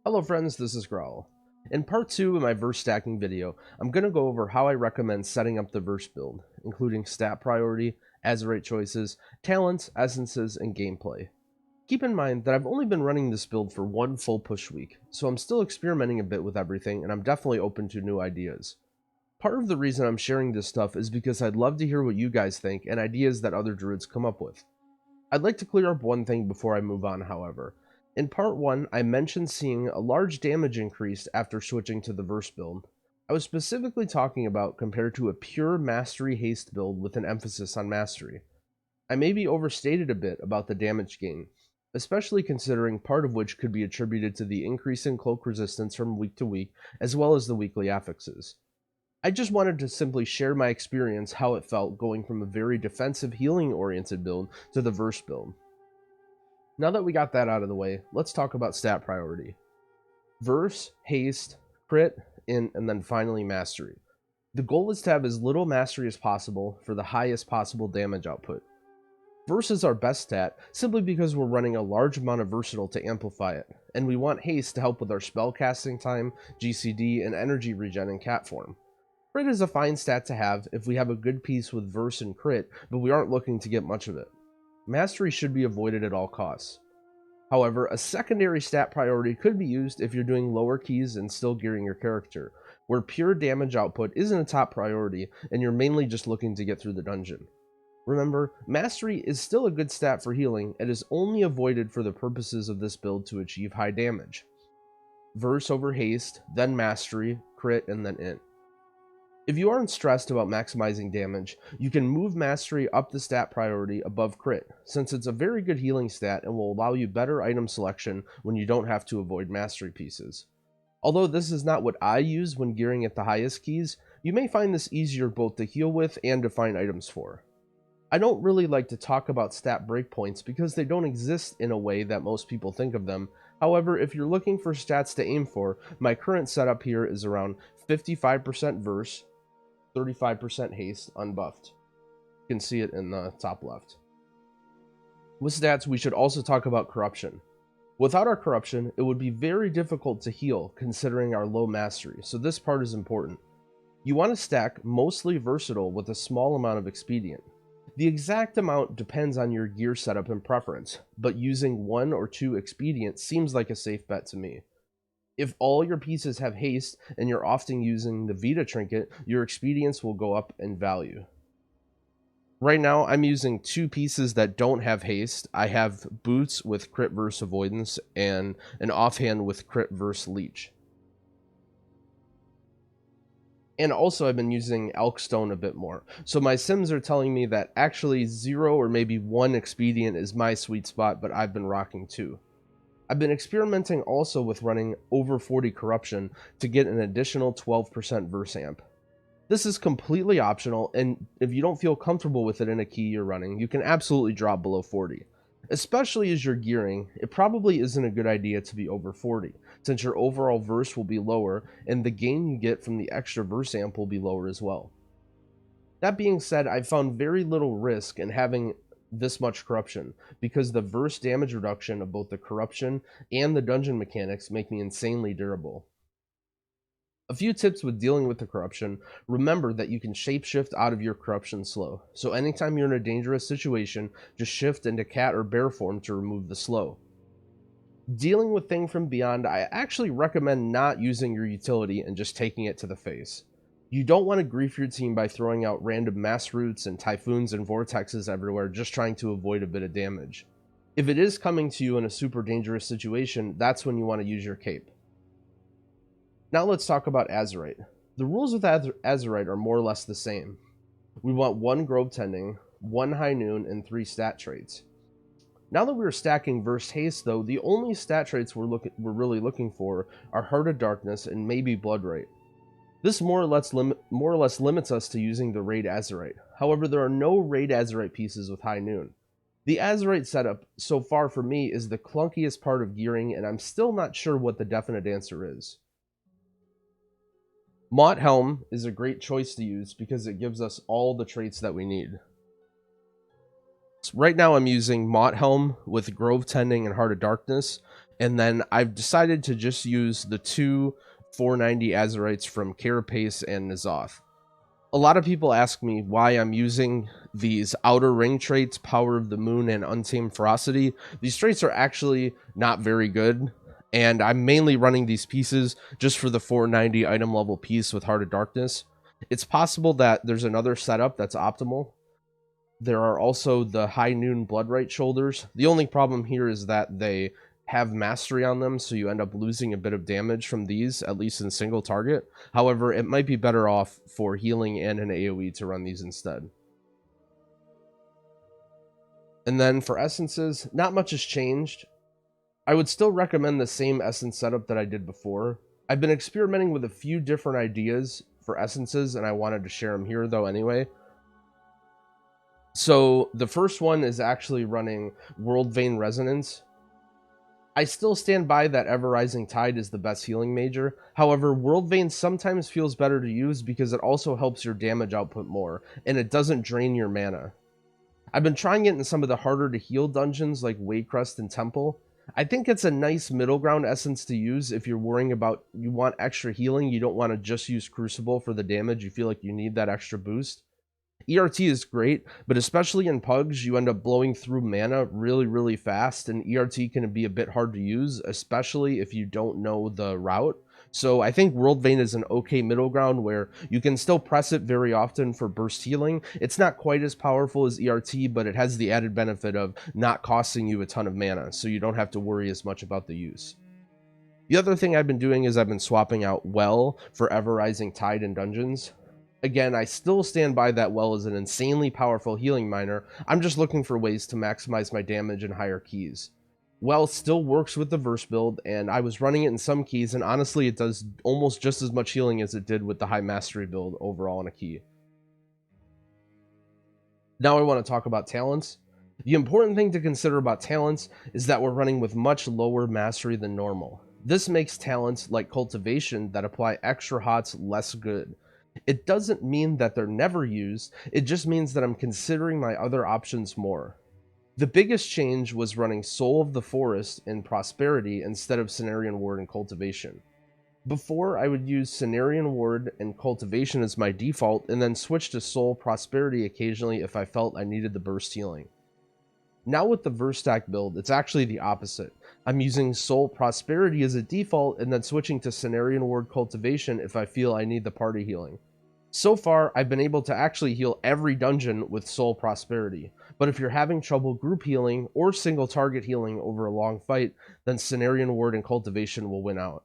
Hello friends, this is Growl. In part 2 of my verse stacking video, I'm going to go over how I recommend setting up the verse build, including stat priority, azurite choices, talents, essences, and gameplay. Keep in mind that I've only been running this build for one full push week, so I'm still experimenting a bit with everything and I'm definitely open to new ideas. Part of the reason I'm sharing this stuff is because I'd love to hear what you guys think and ideas that other druids come up with. I'd like to clear up one thing before I move on, however. In part 1, I mentioned seeing a large damage increase after switching to the verse build. I was specifically talking about compared to a pure mastery haste build with an emphasis on mastery. I maybe overstated a bit about the damage gain, especially considering part of which could be attributed to the increase in cloak resistance from week to week, as well as the weekly affixes. I just wanted to simply share my experience how it felt going from a very defensive healing oriented build to the verse build. Now that we got that out of the way, let's talk about stat priority. Verse, haste, crit, and then finally mastery. The goal is to have as little mastery as possible for the highest possible damage output. Verse is our best stat simply because we're running a large amount of versatile to amplify it, and we want haste to help with our spell casting time, GCD, and energy regen in cat form. Crit is a fine stat to have if we have a good piece with verse and crit, but we aren't looking to get much of it. Mastery should be avoided at all costs. However, a secondary stat priority could be used if you're doing lower keys and still gearing your character, where pure damage output isn't a top priority and you're mainly just looking to get through the dungeon. Remember, mastery is still a good stat for healing and is only avoided for the purposes of this build to achieve high damage. Verse over haste, then mastery, crit, and then int. If you aren't stressed about maximizing damage, you can move mastery up the stat priority above crit, since it's a very good healing stat and will allow you better item selection when you don't have to avoid mastery pieces. Although this is not what I use when gearing at the highest keys, you may find this easier both to heal with and to find items for. I don't really like to talk about stat breakpoints because they don't exist in a way that most people think of them. However, if you're looking for stats to aim for, my current setup here is around 55% verse, 35% haste unbuffed. You can see it in the top left. With stats, we should also talk about corruption. Without our corruption, it would be very difficult to heal considering our low mastery, so this part is important. You want to stack mostly versatile with a small amount of expedient. The exact amount depends on your gear setup and preference, but using 1 or 2 expedient seems like a safe bet to me. If all your pieces have haste and you're often using the Vita trinket, your expedience will go up in value. Right now, I'm using 2 pieces that don't have haste. I have boots with crit verse avoidance and an offhand with crit verse leech. And also I've been using Elkstone a bit more. So my sims are telling me that actually 0 or maybe 1 expedient is my sweet spot, but I've been rocking 2. I've been experimenting also with running over 40 corruption to get an additional 12% verse amp. This is completely optional, and if you don't feel comfortable with it in a key you're running, you can absolutely drop below 40. Especially as you're gearing, it probably isn't a good idea to be over 40, since your overall verse will be lower, and the gain you get from the extra verse amp will be lower as well. That being said, I've found very little risk in having this much corruption, because the verse damage reduction of both the corruption and the dungeon mechanics make me insanely durable. A few tips with dealing with the corruption: remember that you can shapeshift out of your corruption slow, so anytime you're in a dangerous situation, just shift into cat or bear form to remove the slow. Dealing with Thing from Beyond, I actually recommend not using your utility and just taking it to the face. You don't want to grief your team by throwing out random mass roots and typhoons and vortexes everywhere just trying to avoid a bit of damage. If it is coming to you in a super dangerous situation, that's when you want to use your cape. Now let's talk about Azurite. The rules with Azurite are more or less the same. We want 1 Grove Tending, 1 High Noon, and 3 stat traits. Now that we're stacking Verse Haste though, the only stat traits we're really looking for are Heart of Darkness and maybe Blood Rate. This more or less limits us to using the Raid Azurite. However, there are no Raid Azurite pieces with High Noon. The Azurite setup, so far for me, is the clunkiest part of gearing, and I'm still not sure what the definite answer is. Mott Helm is a great choice to use because it gives us all the traits that we need. So right now I'm using Mott Helm with Grove Tending and Heart of Darkness, And then I've decided to just use the two 490 Azerites from Carapace and N'Zoth. A lot of people ask me why I'm using these outer ring traits, Power of the Moon and Untamed Ferocity. These traits are actually not very good, and I'm mainly running these pieces just for the 490 item level piece with Heart of Darkness. It's possible that there's another setup that's optimal. There are also the High Noon Bloodright shoulders. The only problem here is that they have mastery on them, so you end up losing a bit of damage from these, at least in single target. However, it might be better off for healing and an AoE to run these instead. And then for essences, not much has changed. I would still recommend the same essence setup that I did before. I've been experimenting with a few different ideas for essences, and I wanted to share them here though anyway. So the first one is actually running World Vein Resonance. I still stand by that Ever-Rising Tide is the best healing major. However, World Vein sometimes feels better to use because it also helps your damage output more, and it doesn't drain your mana. I've been trying it in some of the harder to heal dungeons like Waycrest and Temple. I think it's a nice middle ground essence to use if you're worrying about you want extra healing, you don't want to just use Crucible for the damage, you feel like you need that extra boost. ERT is great, but especially in Pugs, you end up blowing through mana really fast, and ERT can be a bit hard to use, especially if you don't know the route. So I think World Vein is an okay middle ground where you can still press it very often for burst healing. It's not quite as powerful as ERT, but it has the added benefit of not costing you a ton of mana, so you don't have to worry as much about the use. The other thing I've been doing is I've been swapping out Well for Ever-Rising Tide in dungeons. Again, I still stand by that Well as an insanely powerful healing miner. I'm just looking for ways to maximize my damage in higher keys. Well still works with the verse build, and I was running it in some keys, and honestly it does almost just as much healing as it did with the high mastery build overall in a key. Now I want to talk about talents. The important thing to consider about talents is that we're running with much lower mastery than normal. This makes talents like Cultivation that apply extra hots less good. It doesn't mean that they're never used, it just means that I'm considering my other options more. The biggest change was running Soul of the Forest in Prosperity instead of Cenarian Ward and Cultivation. Before, I would use Cenarian Ward and Cultivation as my default, and then switch to Soul Prosperity occasionally if I felt I needed the burst healing. Now with the Verstack build, it's actually the opposite. I'm using Soul Prosperity as a default and then switching to Cenarian Ward Cultivation if I feel I need the party healing. So far, I've been able to actually heal every dungeon with Soul Prosperity, but if you're having trouble group healing or single target healing over a long fight, then Cenarian Ward and Cultivation will win out.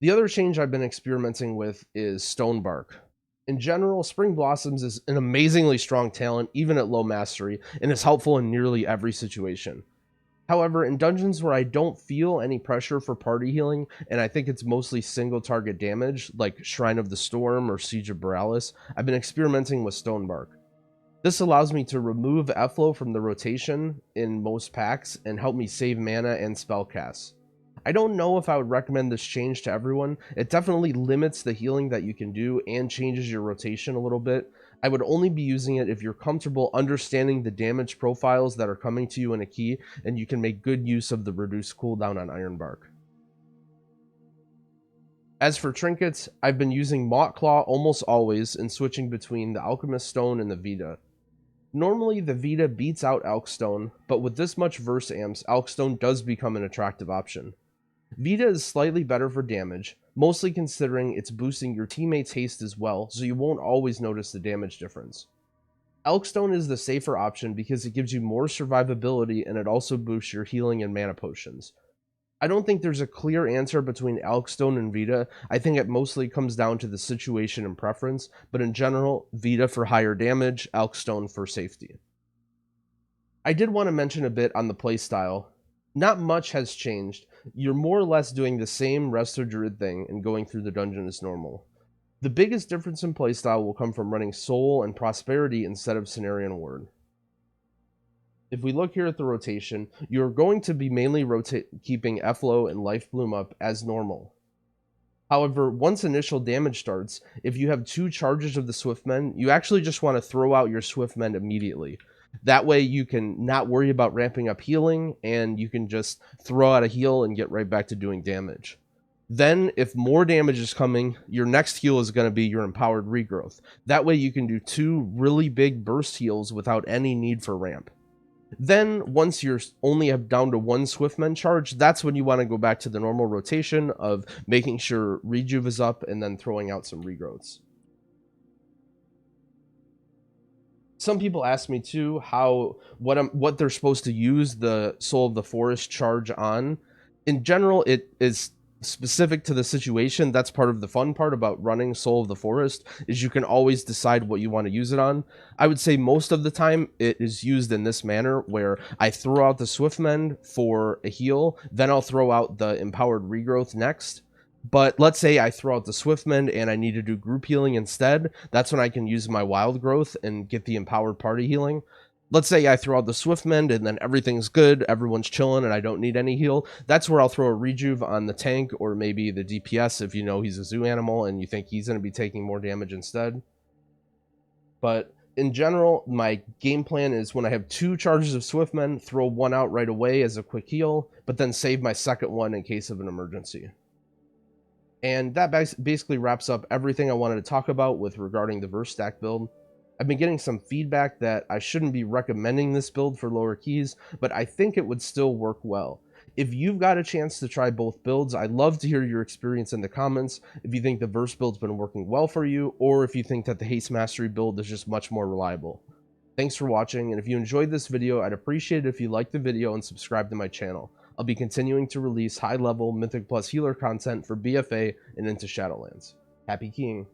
The other change I've been experimenting with is Stonebark. In general, Spring Blossoms is an amazingly strong talent, even at low mastery, and is helpful in nearly every situation. However, in dungeons where I don't feel any pressure for party healing, and I think it's mostly single target damage, like Shrine of the Storm or Siege of Borealis, I've been experimenting with Stonebark. This allows me to remove Efflow from the rotation in most packs and help me save mana and spell casts. I don't know if I would recommend this change to everyone. It definitely limits the healing that you can do and changes your rotation a little bit. I would only be using it if you're comfortable understanding the damage profiles that are coming to you in a key, and you can make good use of the reduced cooldown on Ironbark. As for trinkets, I've been using Mock Claw almost always and switching between the Alchemist Stone and the Vita. Normally, the Vita beats out Elkstone, but with this much verse amps, Elkstone does become an attractive option. Vita is slightly better for damage, mostly considering it's boosting your teammates' haste as well, so you won't always notice the damage difference. Elkstone is the safer option because it gives you more survivability and it also boosts your healing and mana potions. I don't think there's a clear answer between Elkstone and Vita. I think it mostly comes down to the situation and preference, but in general, Vita for higher damage, Elkstone for safety. I did want to mention a bit on the playstyle. Not much has changed. You're more or less doing the same Resto Druid thing and going through the dungeon as normal. The biggest difference in playstyle will come from running Soul and Prosperity instead of Cenarian Ward. If we look here at the rotation, you're going to be mainly keeping Efflow and Life Bloom up as normal. However, once initial damage starts, if you have 2 charges of the Swiftmen, you actually just want to throw out your Swiftmen immediately. That way you can not worry about ramping up healing, and you can just throw out a heal and get right back to doing damage. Then, if more damage is coming, your next heal is going to be your empowered regrowth. That way you can do 2 really big burst heals without any need for ramp. Then, once you're only have down to 1 Swiftmen charge, that's when you want to go back to the normal rotation of making sure Rejuve is up and then throwing out some regrowths. Some people ask me too what they're supposed to use the Soul of the Forest charge on. In general, it is specific to the situation. That's part of the fun part about running Soul of the Forest, is you can always decide what you want to use it on. I would say most of the time it is used in this manner, where I throw out the Swiftmend for a heal, then I'll throw out the empowered regrowth next. But let's say I throw out the Swiftmend and I need to do group healing instead. That's when I can use my wild growth and get the empowered party healing. Let's say I throw out the Swiftmend and then everything's good, everyone's chilling, and I don't need any heal. That's where I'll throw a Rejuve on the tank, or maybe the DPS if you know he's a zoo animal and you think he's going to be taking more damage instead. But in general, my game plan is when I have 2 charges of Swiftmen, throw one out right away as a quick heal, but then save my second one in case of an emergency. And that basically wraps up everything I wanted to talk about with regarding the verse stack build. I've been getting some feedback that I shouldn't be recommending this build for lower keys, but I think it would still work well. If you've got a chance to try both builds, I'd love to hear your experience in the comments, if you think the verse build's been working well for you, or if you think that the haste mastery build is just much more reliable. Thanks for watching, and if you enjoyed this video, I'd appreciate it if you liked the video and subscribe to my channel. I'll be continuing to release high-level Mythic Plus healer content for BFA and into Shadowlands. Happy keying!